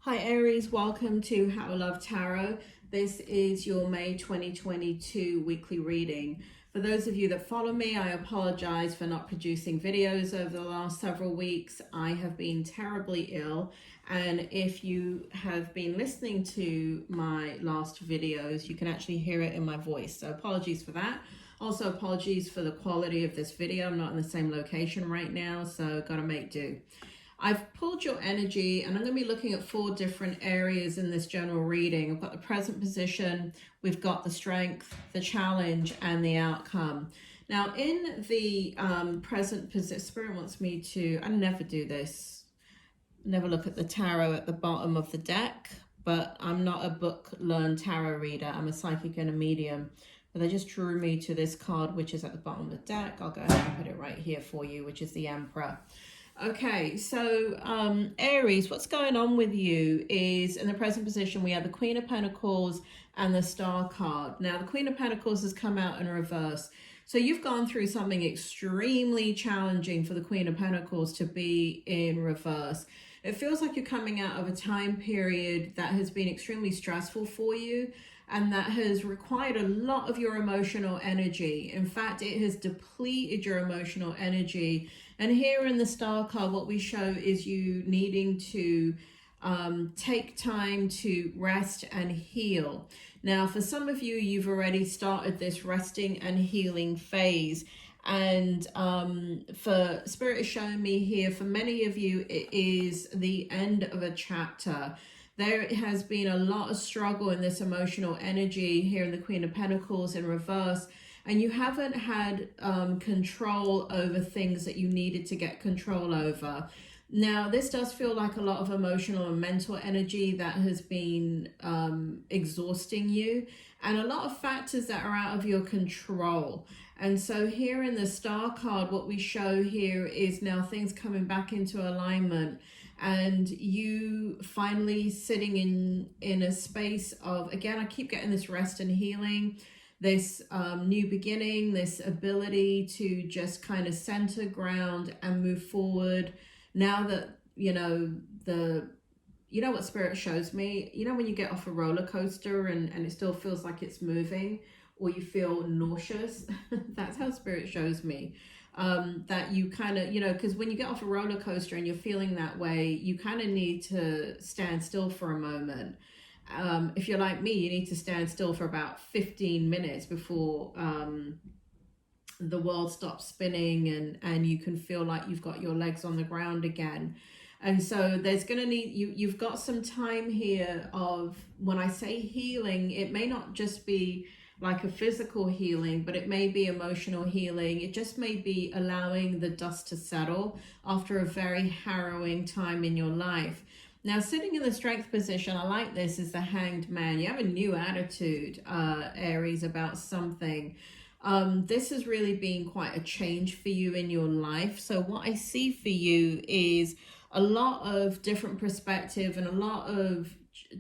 Hi Aries, welcome to How I Love Tarot. This is your May 2022 weekly reading. For those of you that follow me, I apologize for not producing videos over the last several weeks. I have been terribly ill, and if you have been listening to my last videos, you can actually hear it in my voice. So apologies for that. Also apologies for the quality of this video. I'm not in the same location right now, so gotta make do. I've pulled your energy and I'm going to be looking at 4 different areas in this general reading. I've got the present position, we've got the strength, the challenge, and the outcome. Now in the present position, Spirit wants me to, I never do this, never look at the tarot at the bottom of the deck, but I'm not a book learned tarot reader. I'm a psychic and a medium. But they just drew me to this card, which is at the bottom of the deck. I'll go ahead and put it right here for you, which is the Emperor. Okay, so Aries, what's going on with you is in the present position, we have the Queen of Pentacles and the Star card. Now, the Queen of Pentacles has come out in reverse. So you've gone through something extremely challenging for the Queen of Pentacles to be in reverse. It feels like you're coming out of a time period that has been extremely stressful for you, and that has required a lot of your emotional energy. In fact, it has depleted your emotional energy. And here in the Star card, what we show is you needing to take time to rest and heal. Now, for some of you, you've already started this resting and healing phase. And for Spirit is showing me here, for many of you, it is the end of a chapter. There has been a lot of struggle in this emotional energy here in the Queen of Pentacles in reverse, and you haven't had control over things that you needed to get control over. Now, this does feel like a lot of emotional and mental energy that has been exhausting you, and a lot of factors that are out of your control. And so here in the Star card, what we show here is now things coming back into alignment, and you finally sitting in a space of, again, I keep getting this rest and healing, this new beginning, this ability to just kind of center ground and move forward. Now that, you know what Spirit shows me, when you get off a roller coaster and it still feels like it's moving, or you feel nauseous, that's how Spirit shows me. That you kind of, because when you get off a roller coaster and you're feeling that way, you kind of need to stand still for a moment. If you're like me, you need to stand still for about 15 minutes before the world stops spinning and you can feel like you've got your legs on the ground again. And so there's going to need, you've got some time here of, when I say healing, it may not just be like a physical healing, but it may be emotional healing. It just may be allowing the dust to settle after a very harrowing time in your life. Now, sitting in the strength position, I like this, is the Hanged Man. You have a new attitude, Aries, about something. This has really been quite a change for you in your life. So what I see for you is a lot of different perspective and a lot of,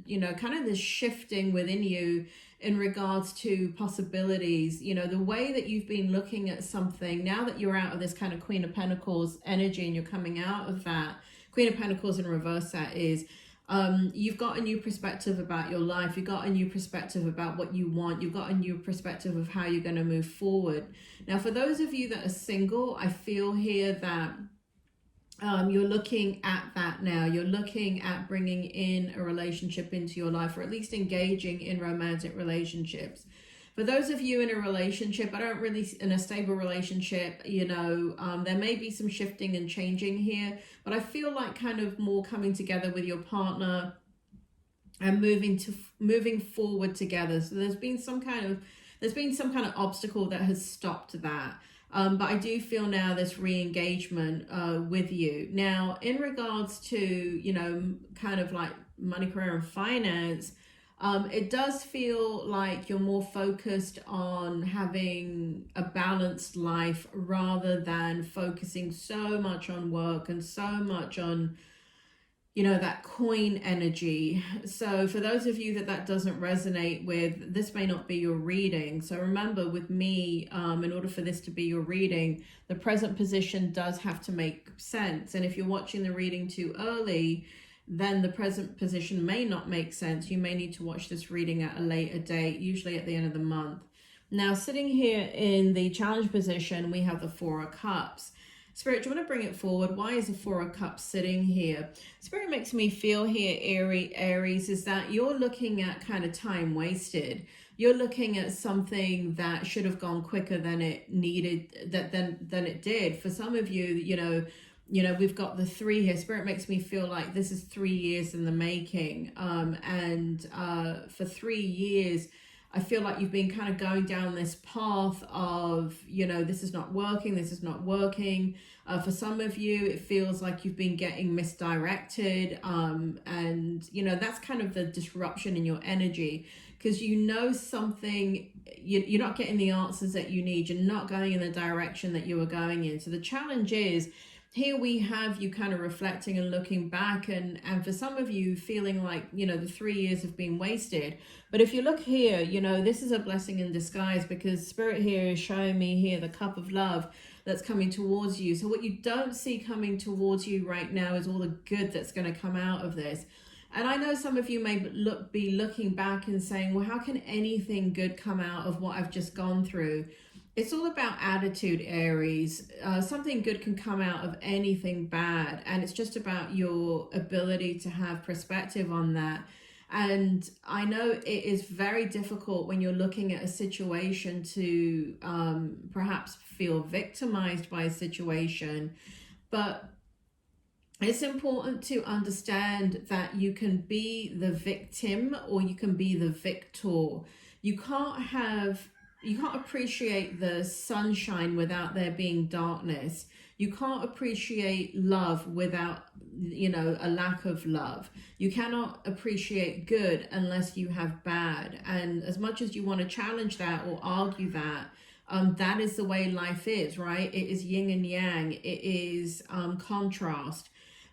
kind of this shifting within you in regards to possibilities. The way that you've been looking at something, now that you're out of this kind of Queen of Pentacles energy and you're coming out of that, Queen of Pentacles in reverse, that is, you've got a new perspective about your life. You've got a new perspective about what you want. You've got a new perspective of how you're going to move forward. Now, for those of you that are single, I feel here that you're looking at that now. You're looking at bringing in a relationship into your life, or at least engaging in romantic relationships. For those of you in a relationship, in a stable relationship, there may be some shifting and changing here, but I feel like kind of more coming together with your partner and moving forward together. So there's been some kind of obstacle that has stopped that. But I do feel now this re-engagement with you. Now, in regards to, kind of like money, career, and finance, it does feel like you're more focused on having a balanced life rather than focusing so much on work and so much on, that coin energy. So for those of you that doesn't resonate with, this may not be your reading. So remember, with me, in order for this to be your reading, the present position does have to make sense. And if you're watching the reading too early, then the present position may not make sense. You may need to watch this reading at a later date, usually at the end of the month. Now, sitting here in the challenge position, we have the Four of Cups. Spirit, do you want to bring it forward? Why is the Four of Cups sitting here? Spirit makes me feel here, Aries, is that you're looking at kind of time wasted. You're looking at something that should have gone quicker than it needed, than it did. For some of you, you know, we've got the 3 here. Spirit makes me feel like this is 3 years in the making. For 3 years, I feel like you've been kind of going down this path of, you know, this is not working, this is not working. For some of you, it feels like you've been getting misdirected. And, you know, that's kind of the disruption in your energy, because you know something, you're not getting the answers that you need. You're not going in the direction that you were going in. So the challenge is, here we have you kind of reflecting and looking back, and for some of you feeling like, you know, the 3 years have been wasted. But if you look here, you know, this is a blessing in disguise, because Spirit here is showing me here the cup of love that's coming towards you. So what you don't see coming towards you right now is all the good that's going to come out of this. And I know some of you may be looking back and saying, well, how can anything good come out of what I've just gone through? It's all about attitude, Aries. Something good can come out of anything bad. And it's just about your ability to have perspective on that. And I know it is very difficult when you're looking at a situation to perhaps feel victimized by a situation. But it's important to understand that you can be the victim or you can be the victor. You can't appreciate the sunshine without there being darkness. You can't appreciate love without, you know, a lack of love. You cannot appreciate good unless you have bad. And as much as you want to challenge that or argue that, that is the way life is, right? It is yin and yang. It is contrast.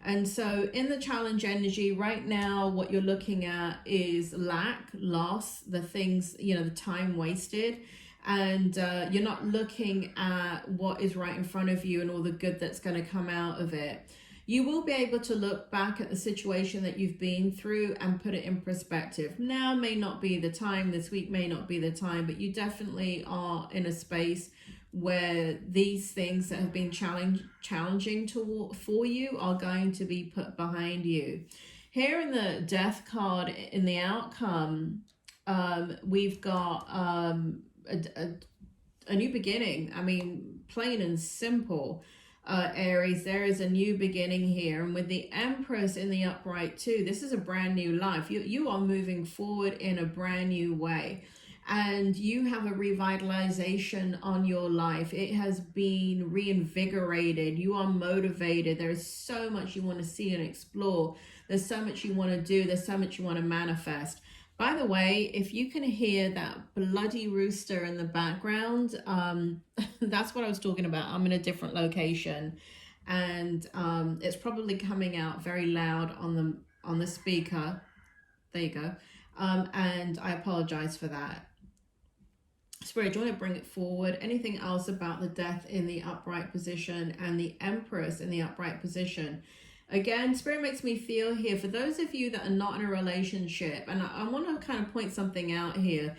And so in the challenge energy right now, what you're looking at is lack, loss, the things, you know, the time wasted. And you're not looking at what is right in front of you and all the good that's going to come out of it. You will be able to look back at the situation that you've been through and put it in perspective. Now may not be the time, this week may not be the time, but you definitely are in a space where these things that have been challenging for you are going to be put behind you. Here in the Death card, in the outcome, we've got a new beginning. I mean, plain and simple, Aries, there is a new beginning here. And with the Empress in the upright too, this is a brand new life. You are moving forward in a brand new way. And you have a revitalization on your life. It has been reinvigorated. You are motivated. There is so much you want to see and explore. There's so much you want to do. There's so much you want to manifest. By the way, if you can hear that bloody rooster in the background, that's what I was talking about. I'm in a different location, and it's probably coming out very loud on the speaker. There you go. And I apologize for that. Spirit, do you want to bring it forward? Anything else about the Death in the upright position and the Empress in the upright position? Again, Spirit makes me feel here, for those of you that are not in a relationship, and I want to kind of point something out here.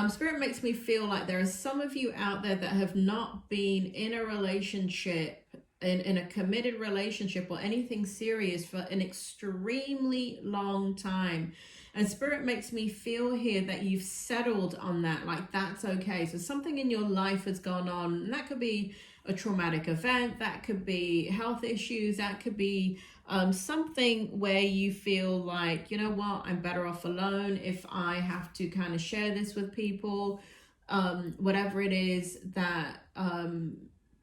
Spirit makes me feel like there are some of you out there that have not been in a relationship, in a committed relationship or anything serious for an extremely long time. And Spirit makes me feel here that you've settled on that, like that's okay. So something in your life has gone on, and that could be a traumatic event, that could be health issues, that could be something where you feel like, you know what, I'm better off alone if I have to kind of share this with people, whatever it is that,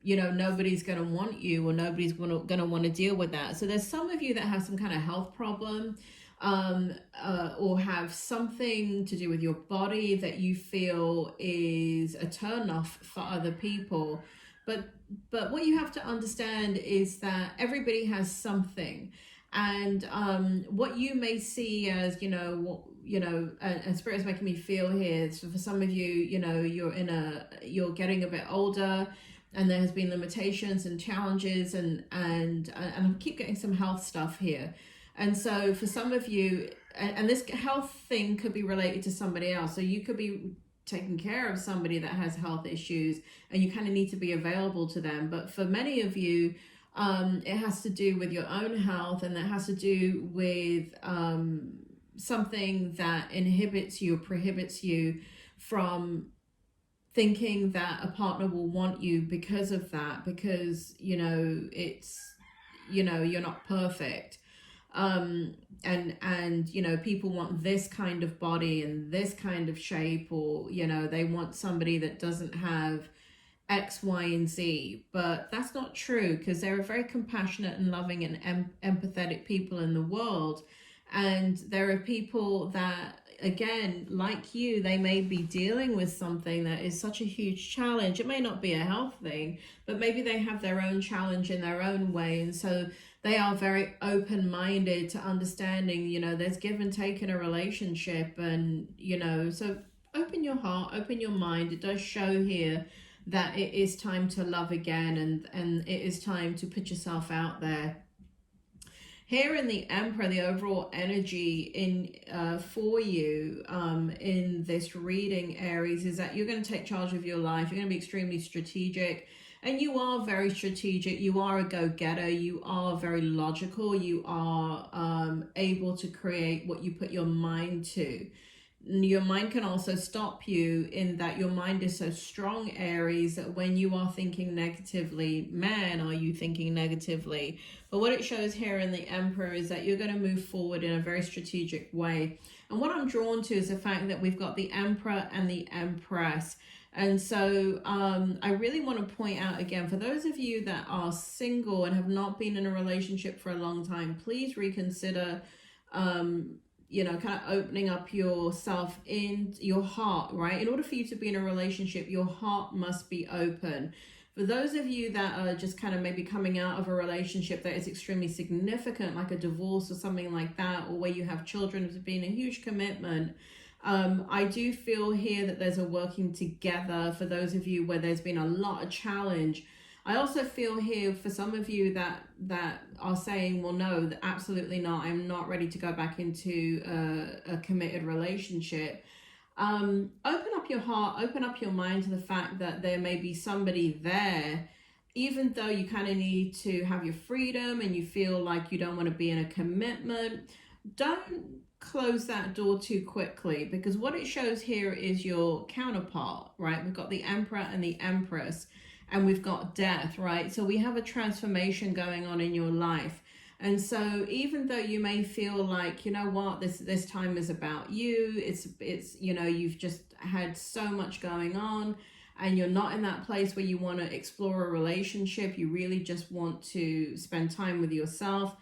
you know, nobody's going to want you, or nobody's going to want to deal with that. So there's some of you that have some kind of health problem, or have something to do with your body that you feel is a turnoff for other people. But what you have to understand is that everybody has something, and what you may see as, and Spirit is making me feel here. So for some of you, you know, you're getting a bit older, and there has been limitations and challenges, and I keep getting some health stuff here. And so for some of you, and this health thing could be related to somebody else. So you could be taking care of somebody that has health issues and you kind of need to be available to them. But for many of you, it has to do with your own health, and that has to do with something that inhibits you or prohibits you from thinking that a partner will want you because of that, because, you know, it's, you know, you're not perfect. And you know, people want this kind of body and this kind of shape, or, you know, they want somebody that doesn't have X, Y, and Z. But that's not true, because there are very compassionate and loving and empathetic people in the world. And there are people that, again, like you, they may be dealing with something that is such a huge challenge. It may not be a health thing, but maybe they have their own challenge in their own way. And so they are very open-minded to understanding, you know, there's give and take in a relationship. And, you know, so open your heart, open your mind. It does show here that it is time to love again, and it is time to put yourself out there. Here in the Emperor, the overall energy in for you in this reading, Aries, is that you're going to take charge of your life. You're going to be extremely strategic, and you are very strategic. You are a go-getter. You are very logical. You are able to create what you put your mind to. Your mind can also stop you, in that your mind is so strong, Aries, that when you are thinking negatively, man, are you thinking negatively. But what it shows here in the Emperor is that you're going to move forward in a very strategic way. And what I'm drawn to is the fact that we've got the Emperor and the Empress. And so I really want to point out again, for those of you that are single and have not been in a relationship for a long time, please reconsider you know, kind of opening up yourself in your heart, right? In order for you to be in a relationship, your heart must be open. For those of you that are just kind of maybe coming out of a relationship that is extremely significant, like a divorce or something like that, or where you have children, it's been a huge commitment. I do feel here that there's a working together for those of you where there's been a lot of challenge. I also feel here for some of you that are saying, well, no, absolutely not. I'm not ready to go back into a committed relationship. Open up your heart, open up your mind to the fact that there may be somebody there, even though you kind of need to have your freedom and you feel like you don't want to be in a commitment. Don't close that door too quickly, because what it shows here is your counterpart, right? We've got the Emperor and the Empress. And we've got death, right? So we have a transformation going on in your life. And so even though you may feel like, you know what, this time is about you, it's you know, you've just had so much going on and you're not in that place where you want to explore a relationship, you really just want to spend time with yourself.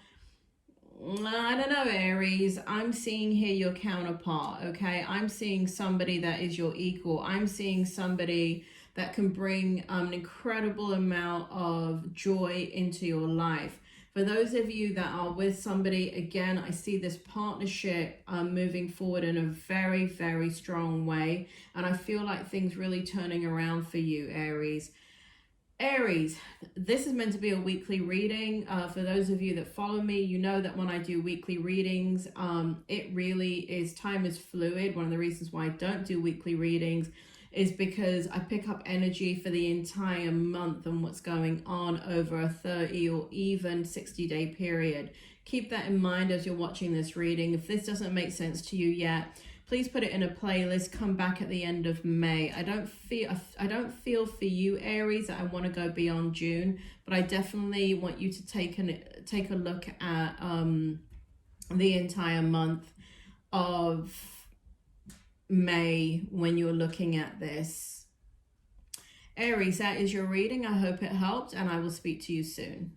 I don't know, Aries, I'm seeing here your counterpart, okay? I'm seeing somebody that is your equal. I'm seeing somebody that can bring an incredible amount of joy into your life. For those of you that are with somebody, again, I see this partnership moving forward in a very, very strong way. And I feel like things really turning around for you, Aries. Aries, this is meant to be a weekly reading. For those of you that follow me, you know that when I do weekly readings, it really is, time is fluid. One of the reasons why I don't do weekly readings is because I pick up energy for the entire month and what's going on over a 30 or even 60-day period. Keep that in mind as you're watching this reading. If this doesn't make sense to you yet, please put it in a playlist. Come back at the end of May. I don't feel for you, Aries, that I want to go beyond June, but I definitely want you to take a look at the entire month of May when you're looking at this. Aries, that is your reading. I hope it helped, and I will speak to you soon.